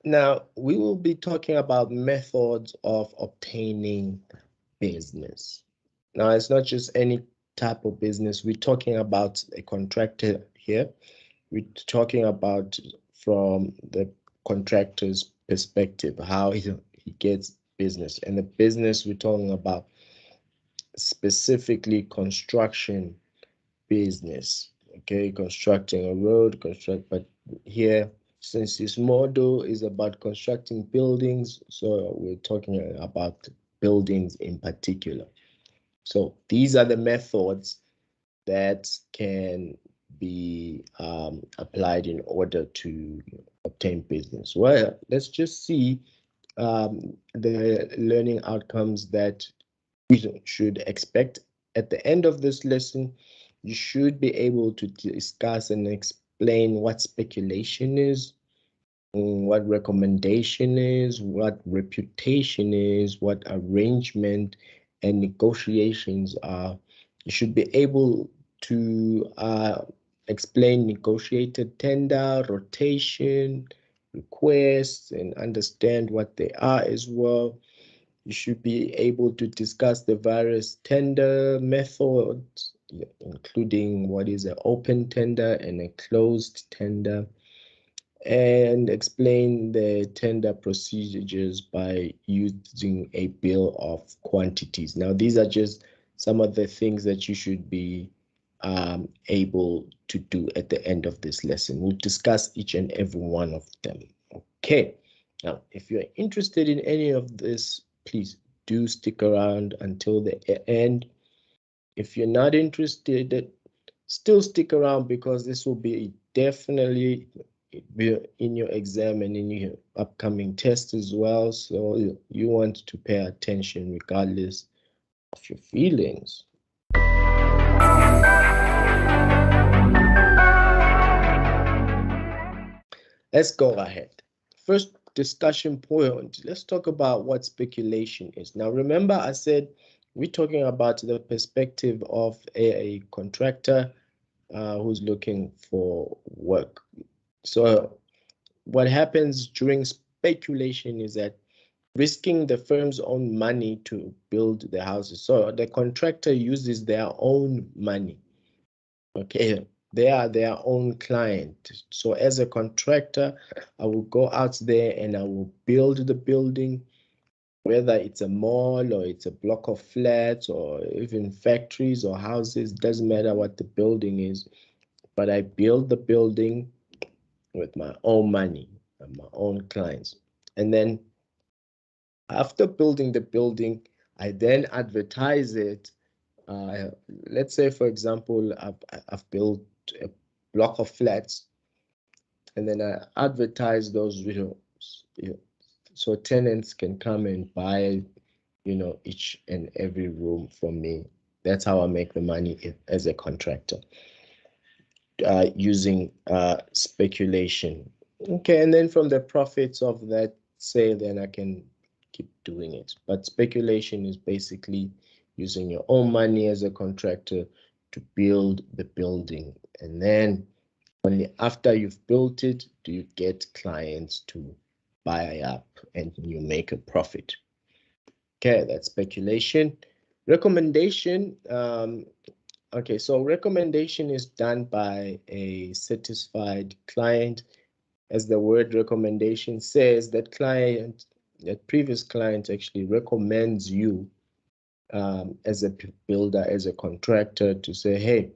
Now, we will be talking about methods of obtaining business. Now, it's not just any type of business. We're talking about a contractor here. We're talking about from the contractor's perspective, how he gets business. And the business we're talking about specifically construction business. Okay, constructing a road, but here, since this model is about constructing buildings, so we're talking about buildings in particular. So these are the methods that can be applied in order to obtain business. Well, let's just see the learning outcomes that we should expect. At the end of this lesson, you should be able to discuss and explain what speculation is, what recommendation is, what reputation is, what arrangement and negotiations are. You should be able to explain negotiated tender, rotation, requests, and understand what they are as well. You should be able to discuss the various tender methods, including what is an open tender and a closed tender, and explain the tender procedures by using a bill of quantities. Now, these are just some of the things that you should be able to do at the end of this lesson. We'll discuss each and every one of them. Okay. Now, if you're interested in any of this, please do stick around until the end. If you're not interested, still stick around, because this will be definitely in your exam and in your upcoming test as well. So you want to pay attention regardless of your feelings. Let's go ahead. First discussion point, let's talk about what speculation is. Now, remember I said we're talking about the perspective of a contractor who's looking for work. So what happens during speculation is that risking the firm's own money to build the houses. So the contractor uses their own money. Okay, they are their own client. So as a contractor, I will go out there and I will build the building, whether it's a mall or it's a block of flats or even factories or houses, doesn't matter what the building is, but I build the building with my own money and my own clients. And then after building the building, I then advertise it. Let's say, for example, I've built a block of flats, and then I advertise those videos, so tenants can come and buy, each and every room from me. That's how I make the money as a contractor, using speculation. Okay, and then from the profits of that sale, then I can keep doing it. But speculation is basically using your own money as a contractor to build the building, and then only after you've built it do you get clients to buy up and you make a profit. Okay, that's speculation. Recommendation. Okay, so recommendation is done by a satisfied client. As the word recommendation says, that previous client actually recommends you as a builder, as a contractor, to say, hey,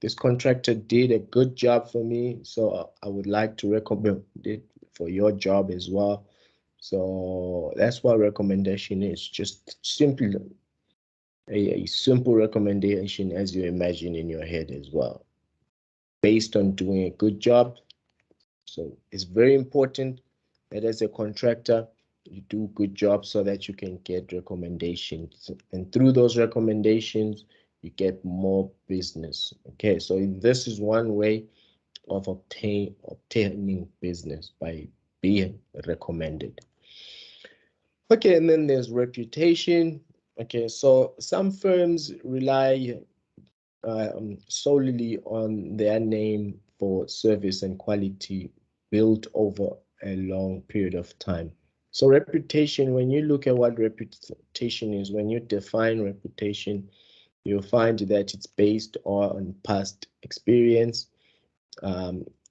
this contractor did a good job for me, so I would like to recommend it for your job as well. So that's what recommendation is, just simply a simple recommendation as you imagine in your head as well, based on doing a good job. So it's very important that as a contractor, you do a good job so that you can get recommendations. And through those recommendations, you get more business. Okay, so this is one way of obtaining business, by being recommended. Okay, and then there's reputation. Okay, so some firms rely solely on their name for service and quality built over a long period of time. So reputation, when you look at what reputation is, when you define reputation, you'll find that it's based on past experience.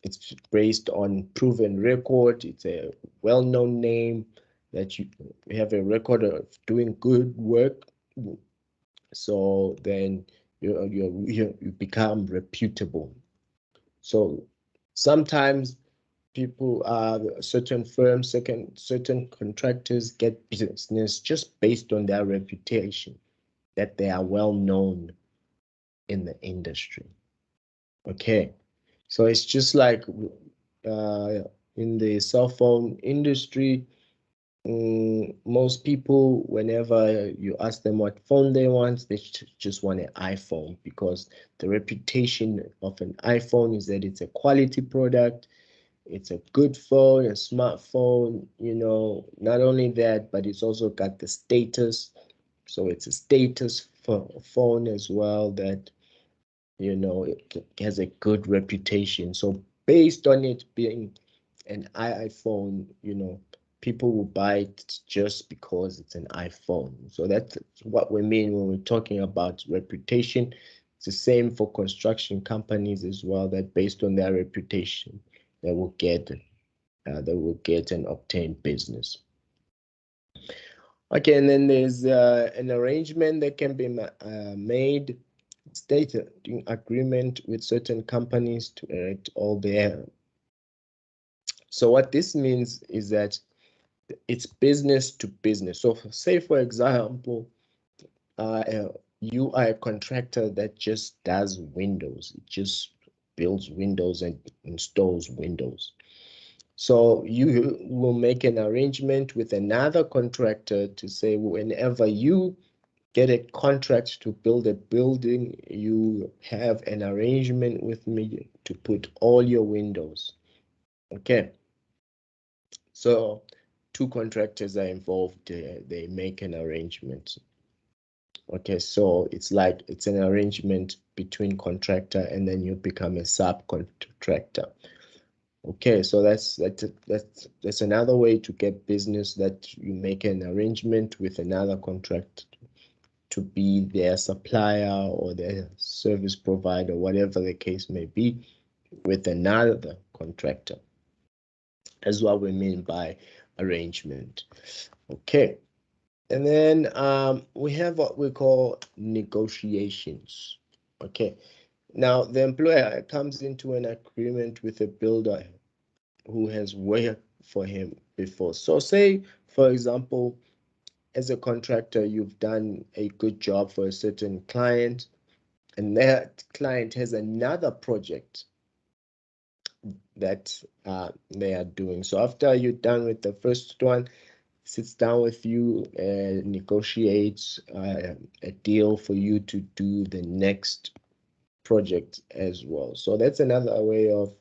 It's based on proven record. It's a well-known name that you have a record of doing good work. So then you become reputable. So sometimes people, certain firms, certain contractors get business just based on their reputation, that they are well known in the industry. Okay, so it's just like in the cell phone industry. Most people, whenever you ask them what phone they want, they just want an iPhone, because the reputation of an iPhone is that it's a quality product, it's a good phone, a smartphone, not only that, but it's also got the status. So it's a status phone as well, that, it has a good reputation. So based on it being an iPhone, people will buy it just because it's an iPhone. So that's what we mean when we're talking about reputation. It's the same for construction companies as well, that based on their reputation, they will get and obtain business. Okay, and then there's an arrangement that can be made, stated in agreement with certain companies to erect all their. So what this means is that it's business to business. So say, for example, you are a contractor that just does windows. It just builds windows and installs windows. So you will make an arrangement with another contractor to say, whenever you get a contract to build a building, you have an arrangement with me to put all your windows. Okay. So two contractors are involved. They make an arrangement. Okay, so it's an arrangement between contractor, and then you become a subcontractor. Okay, so that's another way to get business, that you make an arrangement with another contractor to be their supplier or their service provider, whatever the case may be, with another contractor. That's what we mean by arrangement. Okay, and then we have what we call negotiations. Okay, now the employer comes into an agreement with a builder who has worked for him before. So say, for example, as a contractor, you've done a good job for a certain client, and that client has another project that they are doing. So after you're done with the first one, sits down with you and negotiates a deal for you to do the next project as well. So that's another way of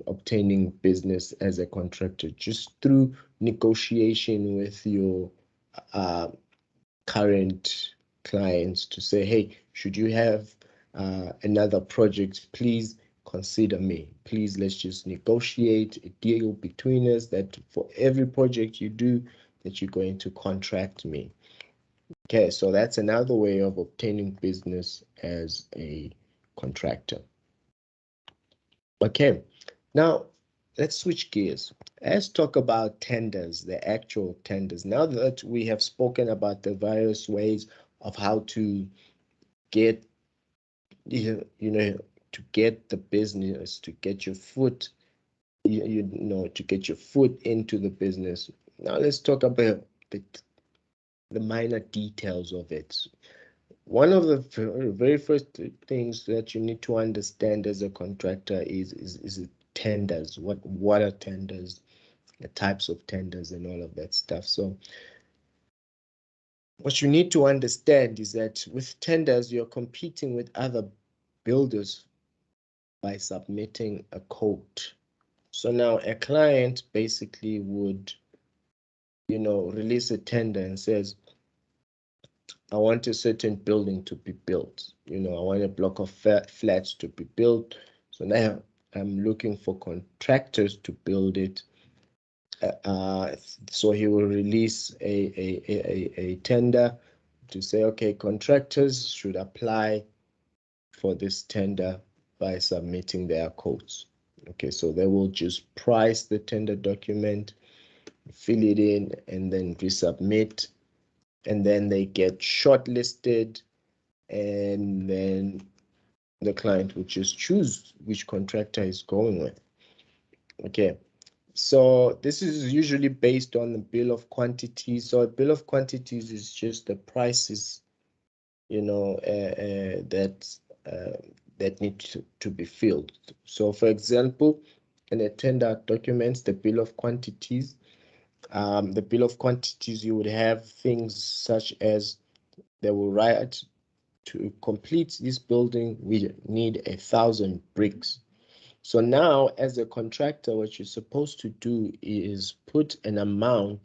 obtaining business as a contractor, just through negotiation with your current clients to say, hey, should you have another project, please consider me. Please, let's just negotiate a deal between us that for every project you do, that you're going to contract me. Okay, so that's another way of obtaining business as a contractor. Okay, now let's switch gears. Let's talk about tenders, the actual tenders. Now that we have spoken about the various ways of how to get, to get the business, to get your foot, to get your foot into the business. Now let's talk about the minor details of it. One of the very first things that you need to understand as a contractor is tenders. What are tenders? The types of tenders and all of that stuff. So what you need to understand is that with tenders, you're competing with other builders by submitting a quote. So now a client basically would, release a tender and says, I want a certain building to be built. I want a block of flats to be built. So now I'm looking for contractors to build it. So he will release a tender to say, okay, contractors should apply for this tender by submitting their quotes. Okay, so they will just price the tender document, fill it in, and then resubmit, and then they get shortlisted, and then the client will just choose which contractor is going with. Okay, so this is usually based on the bill of quantities. So a bill of quantities is just the prices, that that need to be filled. So for example, in a tender documents, the bill of quantities, you would have things such as they will write, to complete this building, we need 1,000 bricks. So now, as a contractor, what you're supposed to do is put um,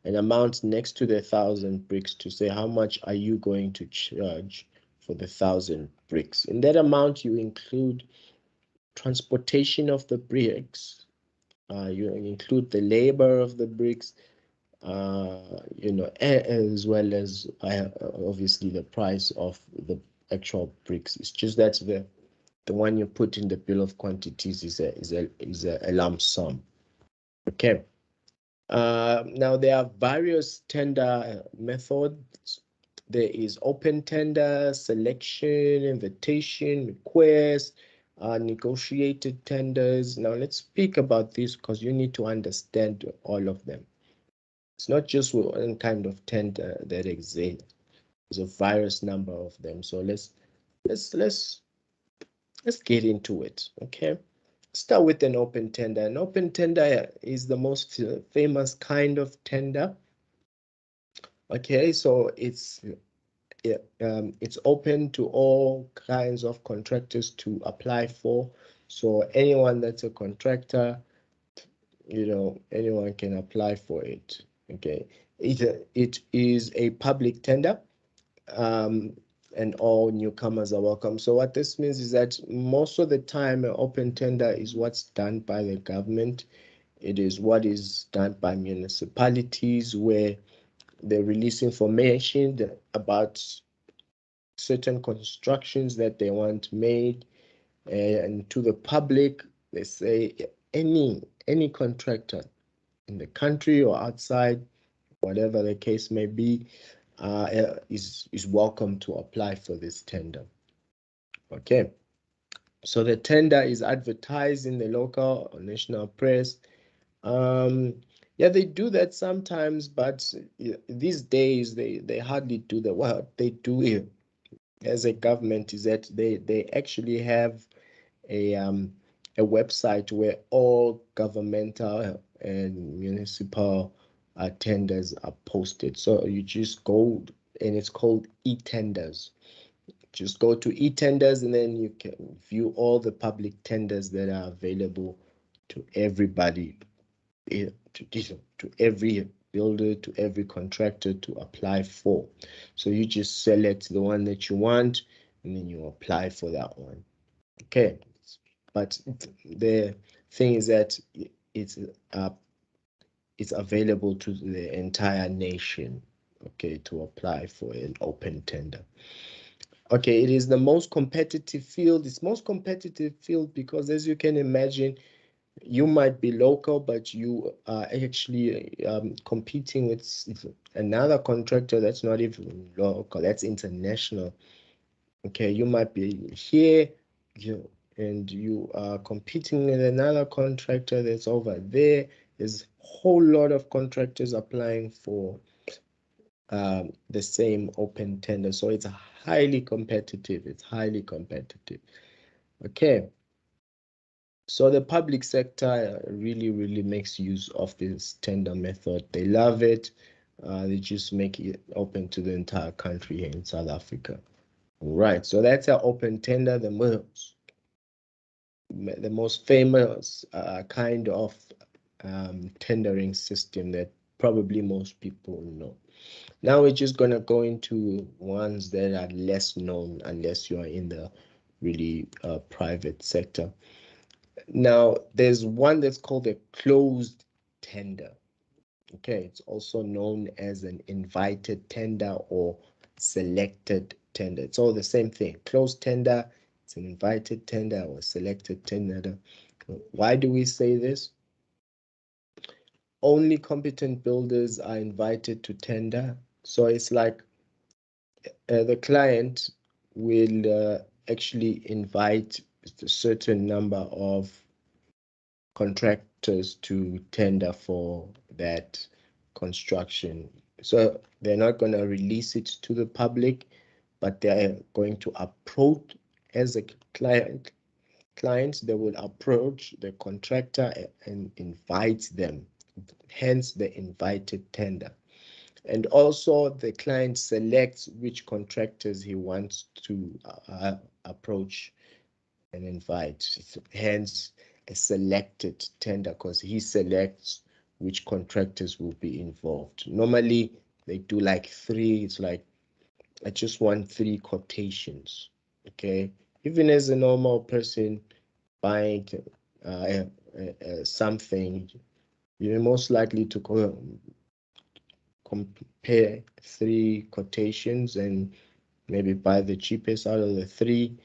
an amount next to the 1,000 bricks to say how much are you going to charge for the 1,000 bricks. In that amount, you include transportation of the bricks. You include the labor of the bricks, as well as obviously the price of the actual bricks. It's just that the one you put in the bill of quantities is a lump sum. Okay. Now there are various tender methods. There is open tender, selection, invitation, request, negotiated tenders. Now let's speak about this because you need to understand all of them. It's not just one kind of tender that exists. There's a various number of them. So let's get into it. Okay. Start with an open tender. An open tender is the most famous kind of tender. Okay, so it's open to all kinds of contractors to apply for. So anyone that's a contractor, anyone can apply for it. Okay, it is a public tender, and all newcomers are welcome. So what this means is that most of the time, an open tender is what's done by the government. It is what is done by municipalities, where they release information about certain constructions that they want made, and to the public they say any contractor in the country or outside, whatever the case may be, is welcome to apply for this tender. Okay, so the tender is advertised in the local or national press. Yeah, they do that sometimes, but these days they hardly do that. What they do here as a government is that they actually have a website where all governmental and municipal tenders are posted. So you just go, and it's called e-tenders. Just go to e-tenders, and then you can view all the public tenders that are available to everybody, to every builder, to every contractor to apply for. So you just select the one that you want, and then you apply for that one. Okay, but the thing is that it's uh, it's available to the entire nation, okay, to apply for an open tender. Okay, it is the most competitive field. It's most competitive field because, as you can imagine, you might be local, but you are actually competing with another contractor that's not even local, that's international. Okay, you might be here, and you are competing with another contractor that's over there. There's a whole lot of contractors applying for the same open tender. So it's highly competitive. It's highly competitive. Okay. So the public sector really makes use of this tender method. They love it. They just make it open to the entire country here in South Africa. Right. So that's our open tender, the most famous kind of tendering system that probably most people know. Now we're just going to go into ones that are less known unless you are in the really private sector. Now, there's one that's called a closed tender. Okay, it's also known as an invited tender or selected tender. It's all the same thing. Closed tender, it's an invited tender or selected tender. Why do we say this? Only competent builders are invited to tender. So it's like the client will actually invite a certain number of contractors to tender for that construction. So they're not going to release it to the public, but they're going to approach as a client, they will approach the contractor and invite them, hence the invited tender. And also the client selects which contractors he wants to approach and invite, hence a selected tender, because he selects which contractors will be involved. Normally they do like three. It's like, I just want three quotations. Okay, even as a normal person buying something, you're most likely to compare three quotations and maybe buy the cheapest out of the three.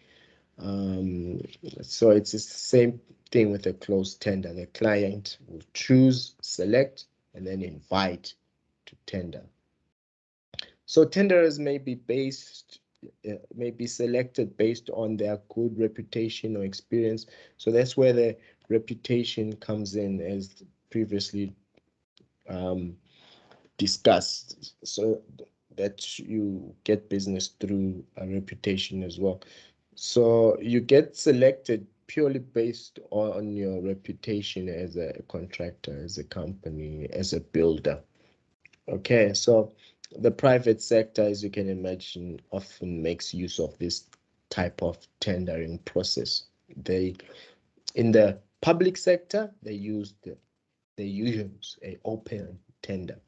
So it's the same thing with a closed tender. The client will choose, select, and then invite to tender. So tenderers may be selected based on their good reputation or experience. So that's where the reputation comes in, as previously discussed. So that you get business through a reputation as well. So you get selected purely based on your reputation as a contractor, as a company, as a builder. Okay, so the private sector, as you can imagine, often makes use of this type of tendering process. In the public sector, they use a open tender.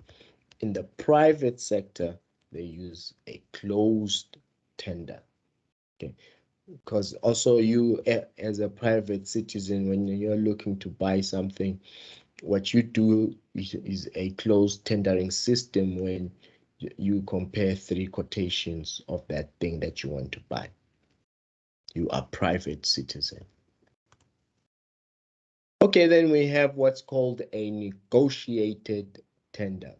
In the private sector, they use a closed tender. Okay, because also you as a private citizen, when you're looking to buy something, what you do is a closed tendering system when you compare three quotations of that thing that you want to buy. You are private citizen. Okay, then we have what's called a negotiated tender.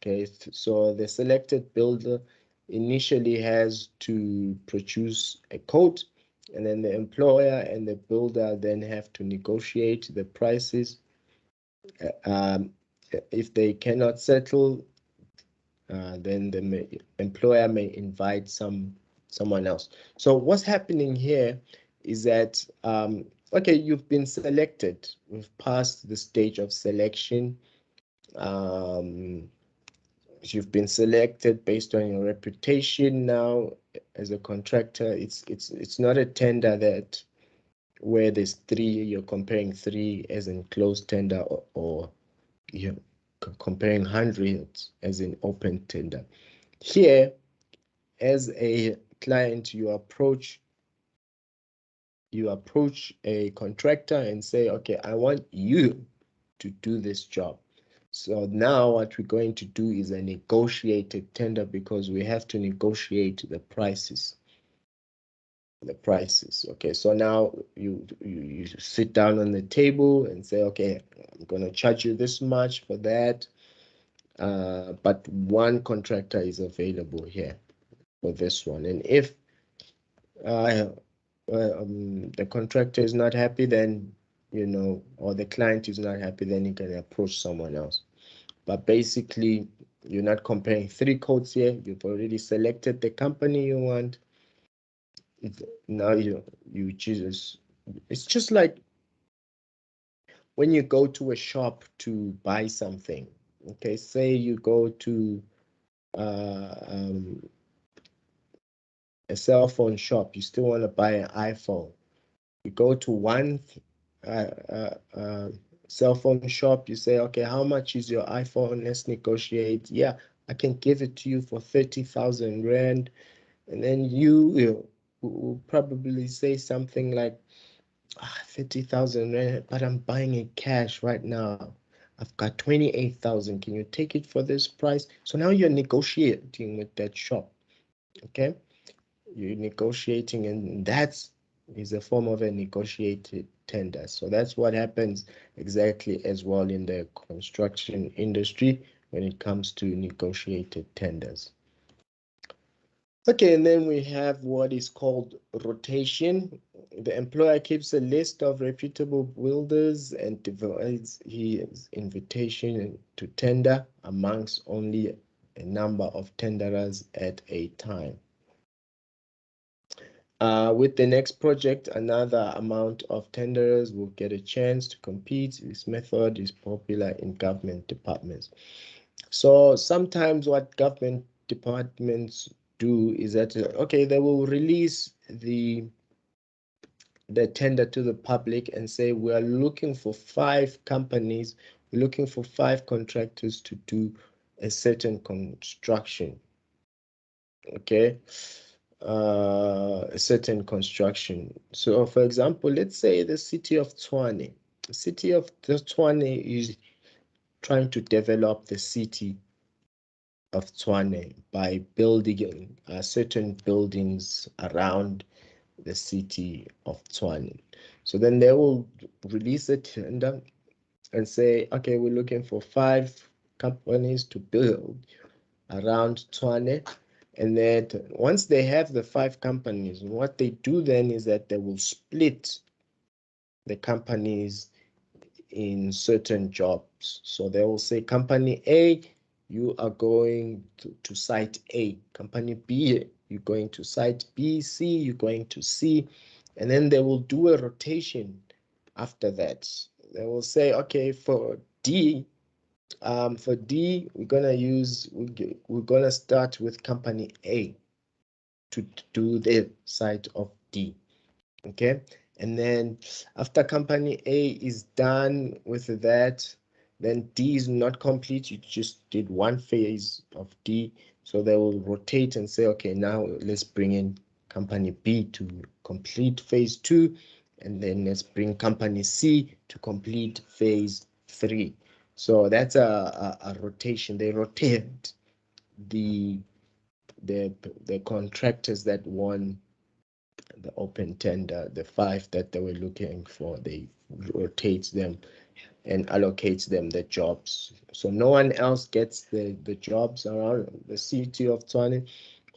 Okay, so the selected builder initially has to produce a quote, and then the employer and the builder then have to negotiate the prices. If they cannot settle, then the employer may invite someone else. So what's happening here is that okay, you've been selected. We've passed the stage of selection. You've been selected based on your reputation now as a contractor. It's not a tender that where there's three, you're comparing three as in closed tender, or you're comparing hundreds as in open tender. Here, as a client, you approach a contractor and say, okay, I want you to do this job. So now what we're going to do is a negotiated tender, because we have to negotiate the prices. Okay, so now you sit down on the table and say, okay, I'm going to charge you this much for that, but one contractor is available here for this one. And if the contractor is not happy, then or the client is not happy, then you can approach someone else. But basically, you're not comparing three quotes here. You've already selected the company you want. Now you choose. It's just like when you go to a shop to buy something. Okay, say you go to a cell phone shop. You still want to buy an iPhone. You go to one cell phone shop. You say, okay, how much is your iPhone? Let's negotiate. Yeah, I can give it to you for 30,000 rand. And then you will probably say something like 30,000 rand, but I'm buying it cash right now. I've got 28,000. Can you take it for this price? So now you're negotiating with that shop. Okay, you're negotiating, and that's is a form of a negotiated tender. So that's what happens exactly as well in the construction industry when it comes to negotiated tenders. Okay, and then we have what is called rotation. The employer keeps a list of reputable builders and divides his invitation to tender amongst only a number of tenderers at a time. With the next project, another amount of tenderers will get a chance to compete. This method is popular in government departments. So sometimes what government departments do is that, okay, they will release the tender to the public and say, we are looking for 5 companies, we're looking for 5 contractors to do a certain construction. Okay, a certain construction. So for example, let's say the city of Tshwane. The city of Tshwane is trying to develop the city of Tshwane by building certain buildings around the city of Tshwane. So then they will release a tender and say, okay, we're looking for 5 companies to build around Tshwane. And then once they have the 5 companies, what they do then is that they will split the companies in certain jobs. So they will say, company A, you are going to site A. Company B, you're going to site B. C, you're going to C. And then they will do a rotation after that. They will say, okay, for D, we're gonna start with company A to do the site of D. Okay, and then after company A is done with that, then D is not complete. You just did one phase of D, so they will rotate and say, okay, now let's bring in company B to complete phase 2, and then let's bring company C to complete phase 3. So that's a rotation. They rotate the the contractors that won the open tender, the 5 that they were looking for. They rotate them and allocate them the jobs. So no one else gets the jobs around the city of Tshwane,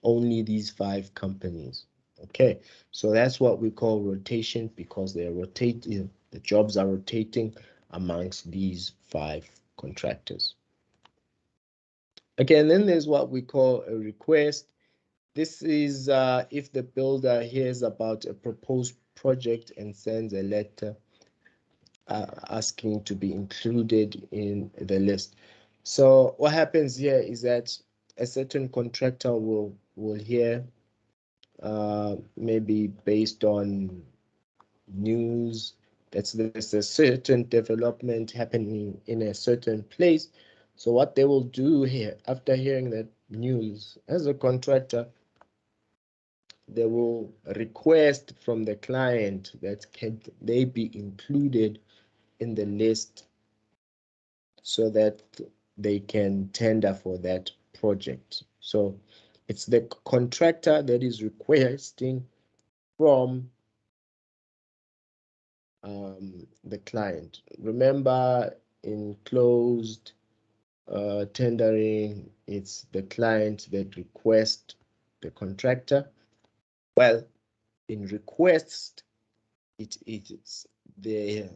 only these 5 companies. Okay, so that's what we call rotation, because they're rotating, the jobs are rotating amongst these 5 contractors. Okay, and then there's what we call a request. This is if the builder hears about a proposed project and sends a letter asking to be included in the list. So what happens here is that a certain contractor will hear, maybe based on news, that there's a certain development happening in a certain place. So what they will do here, after hearing that news, as a contractor, they will request from the client that can they be included in the list so that they can tender for that project. So it's the contractor that is requesting from the client. Remember, in closed tendering, it's the client that requests the contractor. Well, in requests, it is the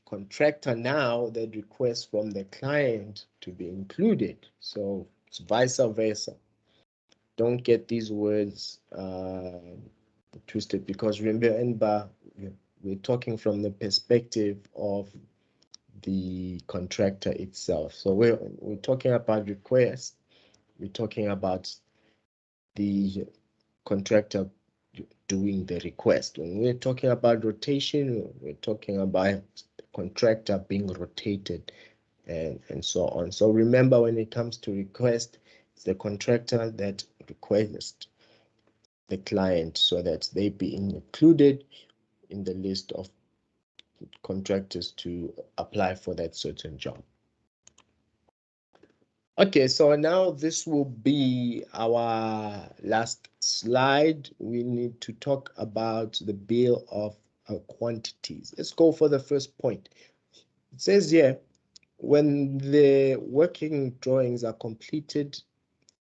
contractor now that requests from the client to be included. So it's vice versa. Don't get these words twisted, because remember, we're talking from the perspective of the contractor itself. So we're talking about request. We're talking about the contractor doing the request. When we're talking about rotation, we're talking about the contractor being rotated and so on. So remember, when it comes to request, it's the contractor that requests the client so that they be included in the list of contractors to apply for that certain job. Okay, so now this will be our last slide. We need to talk about the bill of quantities. Let's go for the first point. It says here, when the working drawings are completed,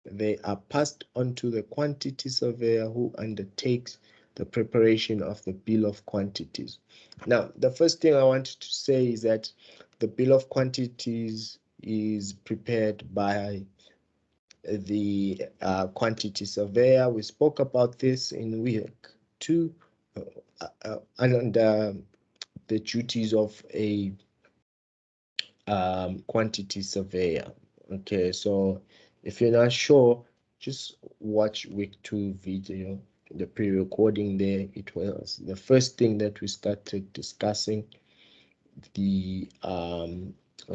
they are passed on to the quantity surveyor who undertakes the preparation of the bill of quantities. Now, the first thing I wanted to say is that the bill of quantities is prepared by the quantity surveyor. We spoke about this in week 2 under the duties of a quantity surveyor. Okay, so if you're not sure, just watch week 2 video, the pre-recording there. It was the first thing that we started discussing, the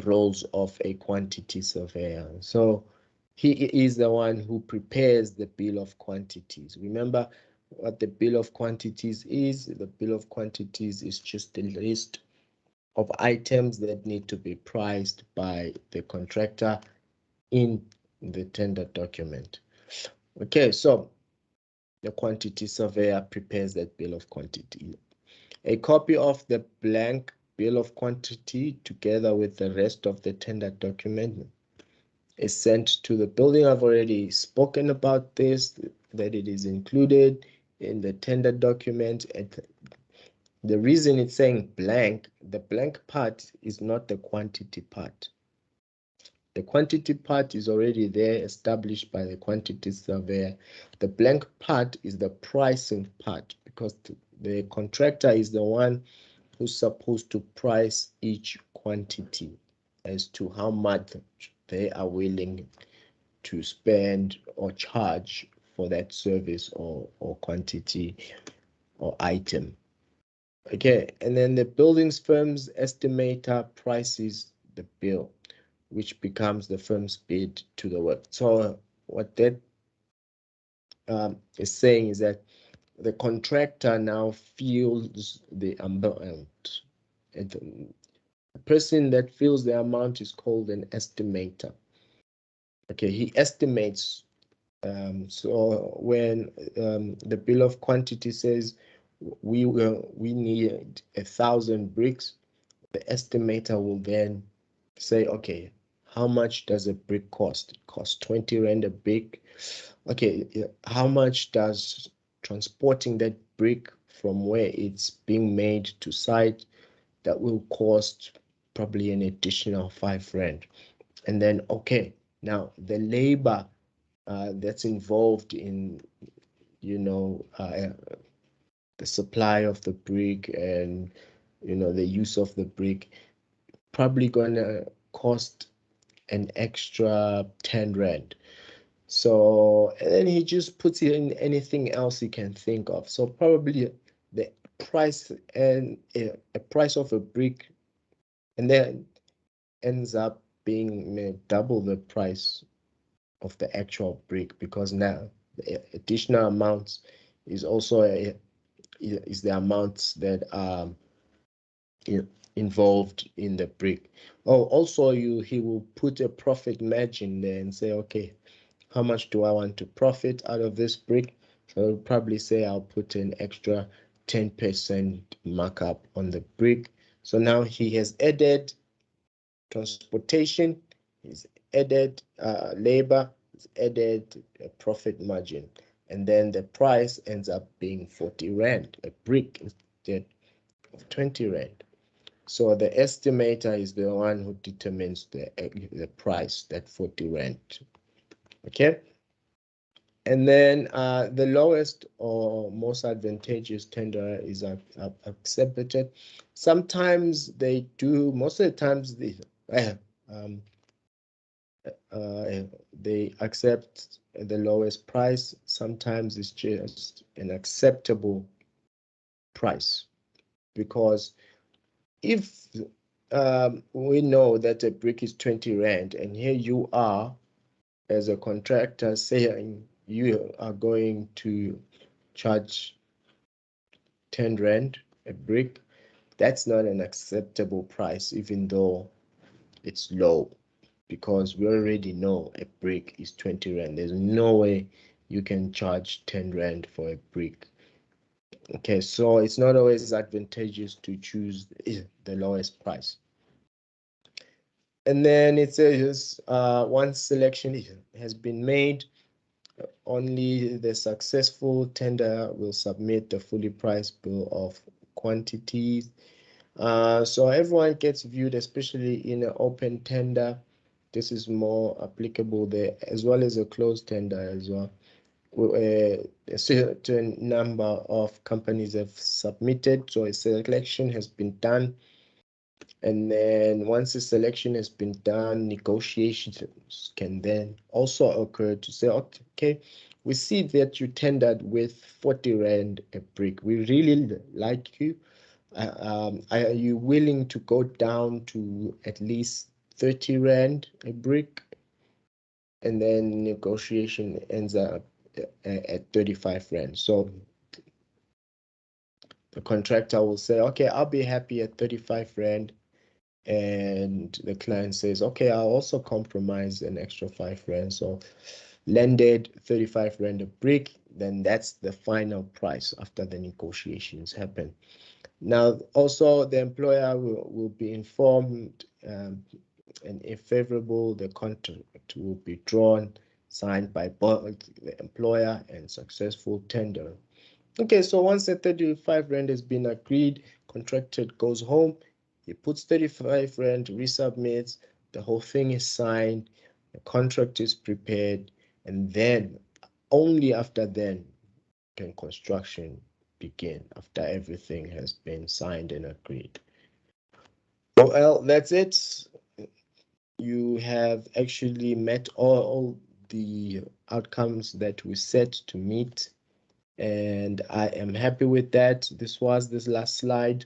roles of a quantity surveyor. So he is the one who prepares the bill of quantities. Remember what the bill of quantities is? The bill of quantities is just a list of items that need to be priced by the contractor in the tender document. Okay, so the quantity surveyor prepares that bill of quantity. A copy of the blank bill of quantity together with the rest of the tender document is sent to the building. I've already spoken about this, that it is included in the tender document. And the reason it's saying blank, the blank part is not the quantity part. The quantity part is already there, established by the quantity surveyor. The blank part is the pricing part, because the contractor is the one who's supposed to price each quantity as to how much they are willing to spend or charge for that service or quantity or item. Okay, and then the buildings firm's estimator prices the bill, which becomes the firm's bid to the work. So what that is saying is that the contractor now feels the amount. And the person that feels the amount is called an estimator. Okay, he estimates. So when the bill of quantity says we need 1,000 bricks, the estimator will then say, okay, how much does a brick cost? It costs 20 rand a brick. Okay, how much does transporting that brick from where it's being made to site? That will cost probably an additional 5 rand. And then, okay, now the labor that's involved in, the supply of the brick and, the use of the brick, probably gonna cost an extra 10 rand. So, and then he just puts in anything else he can think of. So probably the price and a price of a brick, and then ends up being double the price of the actual brick, because now the additional amounts is also is the amounts that are involved in the brick. Oh, also he will put a profit margin there and say, okay, how much do I want to profit out of this brick? So I'll probably say I'll put an extra 10% markup on the brick. So now he has added transportation, he's added labor, he's added a profit margin, and then the price ends up being 40 rand a brick instead of 20 rand. So the estimator is the one who determines the price, that 40 rand. Okay. And then the lowest or most advantageous tender is accepted. Sometimes they do, most of the times they accept the lowest price. Sometimes it's just an acceptable price, because if we know that a brick is 20 rand, and here you are as a contractor saying you are going to charge 10 rand a brick, that's not an acceptable price, even though it's low, because we already know a brick is 20 rand. There's no way you can charge 10 rand for a brick. Okay, so it's not always advantageous to choose the lowest price. And then it says once selection has been made, only the successful tender will submit the fully priced bill of quantities. So everyone gets viewed, especially in an open tender. This is more applicable there, as well as a closed tender as well. A certain number of companies have submitted, so a selection has been done. And then once the selection has been done, negotiations can then also occur to say, okay, we see that you tendered with 40 rand a brick. We really like you. Are you willing to go down to at least 30 rand a brick? And then negotiation ends up at 35 rand. So the contractor will say, okay, I'll be happy at 35 rand. And the client says, okay, I'll also compromise an extra 5 rand. So landed 35 rand a brick, then that's the final price after the negotiations happen. Now, also the employer will be informed, and if favorable, the contract will be drawn, signed by both the employer and successful tender. Okay, so once the 35 rand has been agreed, contracted goes home, he puts 35 rand, resubmits, the whole thing is signed, the contract is prepared, and then, only after then, can construction begin, after everything has been signed and agreed. Well, that's it. You have actually met all the outcomes that we set to meet, and I am happy with that. This was this last slide.